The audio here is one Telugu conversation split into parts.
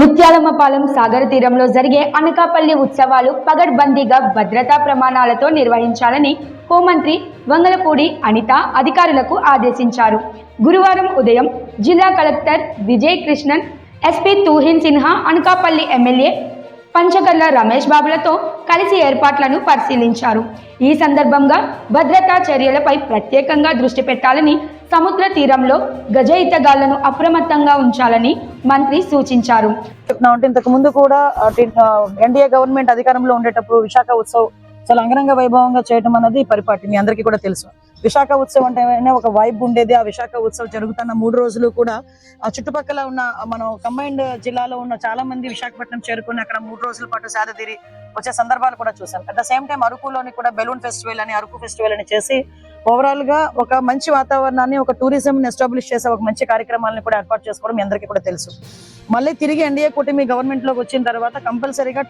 ముత్యాలమ్మపాలెం సాగర తీరంలో జరిగే అనకాపల్లి ఉత్సవాలు పగడ్బందీగా భద్రతా ప్రమాణాలతో నిర్వహించాలని హోంమంత్రి వంగలపూడి అనిత అధికారులకు ఆదేశించారు. గురువారం ఉదయం జిల్లా collector Vijay Krishnan, SP Tuhin Sinha, Anakapalli MLA Panchakarla Ramesh బాబులతో కలిసి ఏర్పాట్లను పరిశీలించారు. ఈ సందర్భంగా భద్రతా చర్యలపై ప్రత్యేకంగా దృష్టి పెట్టాలని, సముద్ర తీరంలో గజ ఈతగాళ్లను అప్రమత్తంగా ఉంచాలని మంత్రి సూచించారు. ఇంతకు ముందు కూడా ఎన్డీఏ గవర్నమెంట్ అధికారంలో ఉండేటప్పుడు విశాఖ ఉత్సవ్ చాలా అంగరంగ వైభవంగా చేయడం అన్నది పరిపాటి మీ అందరికీ కూడా తెలుసు. విశాఖ ఉత్సవం అంటే ఒక వైబ్ ఉండేది. ఆ విశాఖ ఉత్సవం జరుగుతున్న 3 రోజులు కూడా ఆ చుట్టుపక్కల ఉన్న మనం కంబైన్డ్ జిల్లాలో ఉన్న చాలా మంది విశాఖపట్నం చేరుకుని అక్కడ 3 రోజుల పాటు సేద తీరి వచ్చే సందర్భాలు కూడా చూసాం. అట్ ద సేమ్ టైం అరకులోని కూడా బెలూన్ ఫెస్టివల్ అని, అరకు ఫెస్టివల్ అని చేసి ఓవరాల్ గా ఒక మంచి వాతావరణాన్ని, ఒక టూరిజం ని ఎస్టాబ్లిష్ చేసే ఒక మంచి కార్యక్రమాలను కూడా ఏర్పాటు చేసుకోవడం మీ అందరికీ కూడా తెలుసు. మళ్ళీ తిరిగి ఎన్డీఏ కూటమి గవర్నమెంట్ లోకి వచ్చిన తర్వాత కంపల్సరీగా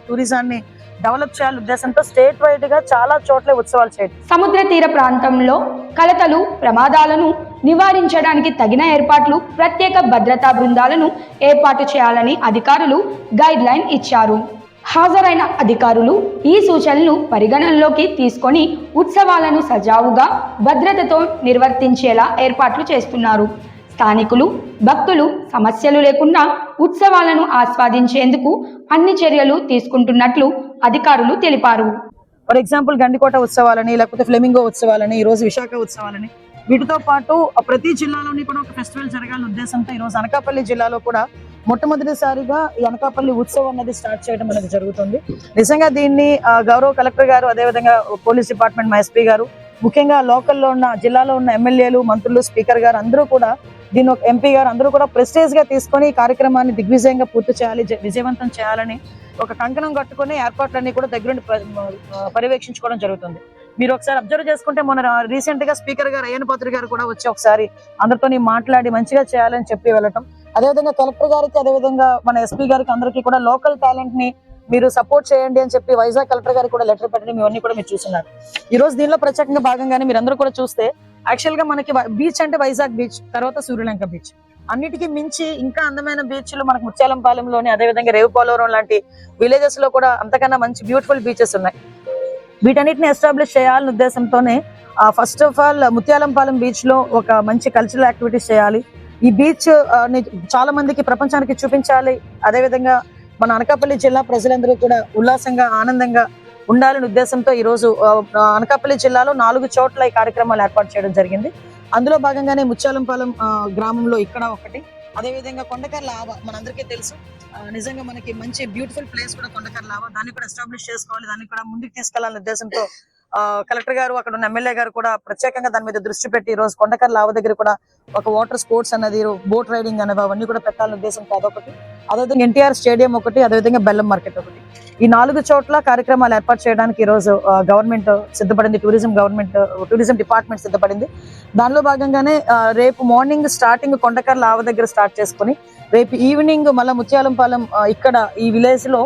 టూరిజాన్ని డెవలప్ చేయాలనే ఉద్దేశంతో స్టేట్ వైడ్ గా చాలా చోట్ల ఉత్సవాలు చేయడం. సముద్ర తీర ప్రాంతంలో కలతలు, ప్రమాదాలను నివారించడానికి తగిన ఏర్పాట్లు, ప్రత్యేక భద్రతా బృందాలను ఏర్పాటు చేయాలని అధికారులు గైడ్ లైన్ ఇచ్చారు. హాజరైన అధికారులు ఈ సూచనలు పరిగణనలోకి తీసుకొని ఉత్సవాలను సజావుగా, భద్రతతో నిర్వర్తించేలా ఏర్పాట్లు చేస్తున్నారు. స్థానికులు, భక్తులు సమస్యలు లేకుండా ఉత్సవాలను ఆస్వాదించేందుకు అన్ని చర్యలు తీసుకుంటున్నట్లు అధికారులు తెలిపారు. ఫర్ ఎగ్జాంపుల్ గండికోట ఉత్సవాలని, లేకపోతే ఫ్లెమింగో ఉత్సవాలని, ఈ రోజు విశాఖ ఉత్సవాలని, వీటితో పాటు ప్రతి జిల్లాలోని కూడా ఒక ఫెస్టివల్ జరగాలనే ఉద్దేశంతో ఈ రోజు అనకాపల్లి జిల్లాలో కూడా మొట్టమొదటిసారిగా ఈ అనకాపల్లి ఉత్సవం అనేది స్టార్ట్ చేయడం అనేది జరుగుతుంది. నిజంగా దీన్ని గౌరవ కలెక్టర్ గారు, అదేవిధంగా పోలీస్ డిపార్ట్మెంట్, మా ఎస్పీ గారు, ముఖ్యంగా లోకల్లో ఉన్న జిల్లాలో ఉన్న ఎమ్మెల్యేలు, మంత్రులు, స్పీకర్ గారు అందరూ కూడా, దీన్ని ఎంపీ గారు అందరూ కూడా ప్రెస్టేజ్ గా తీసుకొని ఈ కార్యక్రమాన్ని దిగ్విజయంగా పూర్తి చేయాలి, విజయవంతం చేయాలని ఒక కంకణం కట్టుకుని ఏర్పాట్లన్నీ కూడా దగ్గరుండి పర్యవేక్షించుకోవడం జరుగుతుంది. మీరు ఒకసారి అబ్జర్వ్ చేసుకుంటే మొన్న రీసెంట్ గా స్పీకర్ గారు అయ్యన్ పాత్రి గారు కూడా వచ్చి ఒకసారి అందరితో మాట్లాడి మంచిగా చేయాలని చెప్పి వెళ్ళటం, అదేవిధంగా కలెక్టర్ గారికి, అదేవిధంగా మన ఎస్పీ గారికి అందరికీ కూడా లోకల్ టాలెంట్ ని మీరు సపోర్ట్ చేయండి అని చెప్పి వైజాగ్ కలెక్టర్ గారికి కూడా లెటర్ పెట్టడం ఇవన్నీ కూడా మీరు చూస్తున్నారు. ఈ రోజు దీనిలో ప్రత్యేకంగా భాగంగానే మీరు అందరూ కూడా చూస్తే యాక్చువల్ గా మనకి బీచ్ అంటే వైజాగ్ బీచ్, తర్వాత సూర్యలంక బీచ్, అన్నిటికీ మించి ఇంకా అందమైన బీచ్లు మనకు ముత్యాలంపాలెంలోని, అదేవిధంగా రేవుపాలవరం లాంటి విలేజెస్ లో కూడా అంతకన్నా మంచి బ్యూటిఫుల్ బీచెస్ ఉన్నాయి. వీటన్నిటిని ఎస్టాబ్లిష్ చేయాలనే ఉద్దేశంతోనే first of all Mutyalampalem beach లో ఒక మంచి కల్చరల్ యాక్టివిటీస్ చేయాలి. ఈ బీచ్ చాలా మందికి ప్రపంచానికి చూపించాలి. అదేవిధంగా మన అనకాపల్లి జిల్లా ప్రజలందరూ కూడా ఉల్లాసంగా, ఆనందంగా ఉండాలనే ఉద్దేశంతో ఈ రోజు అనకాపల్లి జిల్లాలో 4 చోట్ల ఈ కార్యక్రమాలు ఏర్పాటు చేయడం జరిగింది. అందులో భాగంగానే ముత్యాలంపాలెం గ్రామంలో ఇక్కడ ఒకటి, అదేవిధంగా కొండకర్ల ఆవ మనందరికీ తెలుసు. నిజంగా మనకి మంచి బ్యూటిఫుల్ ప్లేస్ కూడా కొండకర్ల ఆవ, దాన్ని కూడా ఎస్టాబ్లిష్ చేసుకోవాలి, దాన్ని కూడా ముందుకు తీసుకెళ్లాలనే ఉద్దేశంతో కలెక్టర్ గారు, అక్కడ ఉన్న ఎమ్మెల్యే గారు కూడా ప్రత్యేకంగా దాని మీద దృష్టి పెట్టి ఈ రోజు కొండకర్ల ఆవ దగ్గర కూడా ఒక వాటర్ స్పోర్ట్స్ అన్నది, బోట్ రైడింగ్ అనేవి అవన్నీ కూడా పెట్టాలనే ఉద్దేశంతో అదొకటి, అదేవిధంగా ఎన్టీఆర్ స్టేడియం ఒకటి, అదేవిధంగా బెల్లం మార్కెట్ ఒకటి, ఈ 4 చోట్ల కార్యక్రమాలు ఏర్పాటు చేయడానికి ఈ రోజు గవర్నమెంట్ సిద్ధపడింది. టూరిజం డిపార్ట్మెంట్ సిద్ధపడింది. దానిలో భాగంగానే రేపు మార్నింగ్ స్టార్టింగ్ కొండకర్ల ఆవ దగ్గర స్టార్ట్ చేసుకుని రేపు ఈవినింగ్ మళ్ళీ ముత్యాలంపాలెం ఇక్కడ ఈ విలేజ్ లో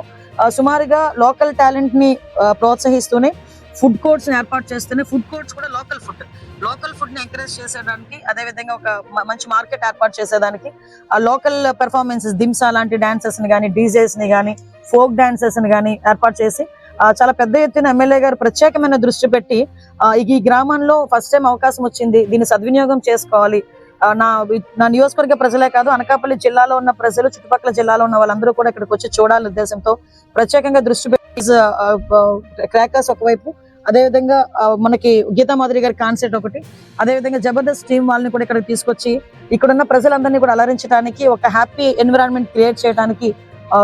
సుమారుగా లోకల్ టాలెంట్ ని ప్రోత్సహిస్తూనే ఫుడ్ కోర్ట్స్ ని ఏర్పాటు చేస్తూనే, ఫుడ్ కోర్ట్స్ కూడా లోకల్ ఫుడ్ ని ఎంకరేజ్ చేసేదానికి, అదేవిధంగా ఒక మంచి మార్కెట్ ఏర్పాటు చేసేదానికి ఆ లోకల్ పెర్ఫార్మెన్సెస్, దింసా లాంటి డాన్సెస్ ని కానీ, డీజేస్ ని కానీ, ఫోక్ డాన్సెస్ ని కానీ ఏర్పాటు చేసి చాలా పెద్ద ఎత్తున ఎమ్మెల్యే గారు ప్రత్యేకమైన దృష్టి పెట్టి ఈ గ్రామంలో ఫస్ట్ టైం అవకాశం వచ్చింది, దీన్ని సద్వినియోగం చేసుకోవాలి. నా నియోజకవర్గ ప్రజలే కాదు, అనకాపల్లి జిల్లాలో ఉన్న ప్రజలు, చుట్టుపక్కల జిల్లాలో ఉన్న వాళ్ళందరూ కూడా ఇక్కడికి వచ్చి చూడాలనే ఉద్దేశంతో ప్రత్యేకంగా దృష్టి పెట్టి క్రాకర్స్ ఒకవైపు, అదేవిధంగా మనకి గీతా మాధురి గారి కాన్సెప్ట్ ఒకటి, అదేవిధంగా జబర్దస్త్ టీం వాళ్ళని కూడా ఇక్కడికి తీసుకొచ్చి ఇక్కడున్న ప్రజలందరినీ కూడా అలరించడానికి, ఒక హ్యాపీ ఎన్విరాన్మెంట్ క్రియేట్ చేయడానికి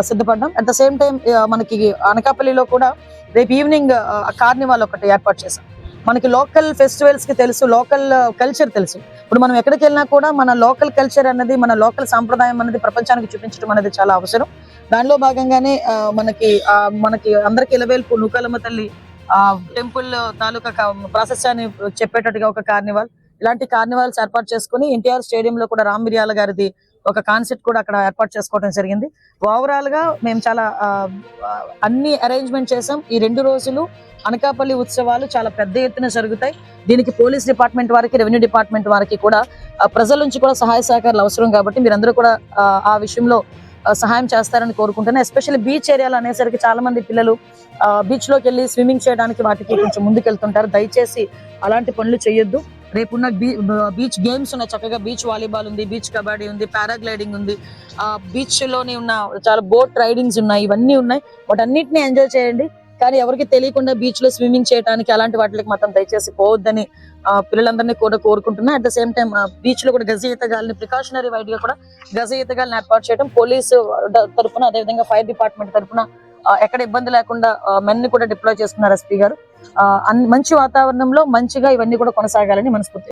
సిద్ధపడ్డాం. అట్ ద సేమ్ టైం మనకి అనకాపల్లిలో కూడా రేపు ఈవినింగ్ కార్నివాల్ ఒకటి ఏర్పాటు చేశాం. మనకి లోకల్ ఫెస్టివల్స్ కి తెలుసు, లోకల్ కల్చర్ తెలుసు. ఇప్పుడు మనం ఎక్కడికి వెళ్ళినా కూడా మన లోకల్ కల్చర్ అన్నది, మన లోకల్ సాంప్రదాయం అనేది ప్రపంచానికి చూపించడం అనేది చాలా అవసరం. దానిలో భాగంగానే మనకి అందరికి ఇలవేల్పు నూకాలమ్మ తల్లి టెంపుల్ తాలూకా ప్రాశస్యాన్ని చెప్పేటట్టుగా ఒక కార్నివాల్, ఇలాంటి కార్నివాల్స్ ఏర్పాటు చేసుకుని ఎన్టీఆర్ స్టేడియం లో కూడా రామ్ మిరియాల గారిది ఒక కాన్సెప్ట్ కూడా అక్కడ ఏర్పాటు చేసుకోవడం జరిగింది. ఓవరాల్ గా మేము చాలా అన్ని అరేంజ్మెంట్ చేసాం. ఈ 2 రోజులు అనకాపల్లి ఉత్సవాలు చాలా పెద్ద ఎత్తున జరుగుతాయి. దీనికి పోలీస్ డిపార్ట్మెంట్ వారికి, రెవెన్యూ డిపార్ట్మెంట్ వారికి కూడా ప్రజల నుంచి కూడా సహాయ సహకారాలు అవసరం కాబట్టి మీరందరూ కూడా ఆ విషయంలో సహాయం చేస్తారని కోరుకుంటున్నాను. ఎస్పెషల్లీ బీచ్ ఏరియాలో అనేసరికి చాలా మంది పిల్లలు బీచ్ లోకి వెళ్ళి స్విమ్మింగ్ చేయడానికి వాటికి కొంచెం ముందుకెళ్తుంటారు. దయచేసి అలాంటి పనులు చేయొద్దు. రేపున్న బీచ్ గేమ్స్ ఉన్నాయి, చక్కగా బీచ్ వాలీబాల్ ఉంది, బీచ్ కబడ్డీ ఉంది, పారాగ్లైడింగ్ ఉంది, బీచ్ లోనే ఉన్న చాలా బోట్ రైడింగ్స్ ఉన్నాయి, ఇవన్నీ ఉన్నాయి. వాటన్నిటిని ఎంజాయ్ చేయండి. కానీ ఎవరికి తెలియకుండా బీచ్ లో స్విమ్మింగ్ చేయడానికి అలాంటి వాటికి మాత్రం దయచేసి పోవద్దని పిల్లలందరినీ కూడా కోరుకుంటున్నా. At the same time beach లో కూడా గజ ఈతగాల్ని ప్రికాషనరీ వైడ్ గా కూడా గజ ఈతగాల్ని ఏర్పాటు చేయడం పోలీసు తరఫున, అదేవిధంగా ఫైర్ డిపార్ట్మెంట్ తరఫున ఎక్కడ ఇబ్బంది లేకుండా మెన్ ని కూడా డిప్లాయ్ చేస్తున్నారు ఎస్పీ గారు. మంచి వాతావరణంలో మంచిగా ఇవన్నీ కూడా కొనసాగాలని మనస్ఫూర్తి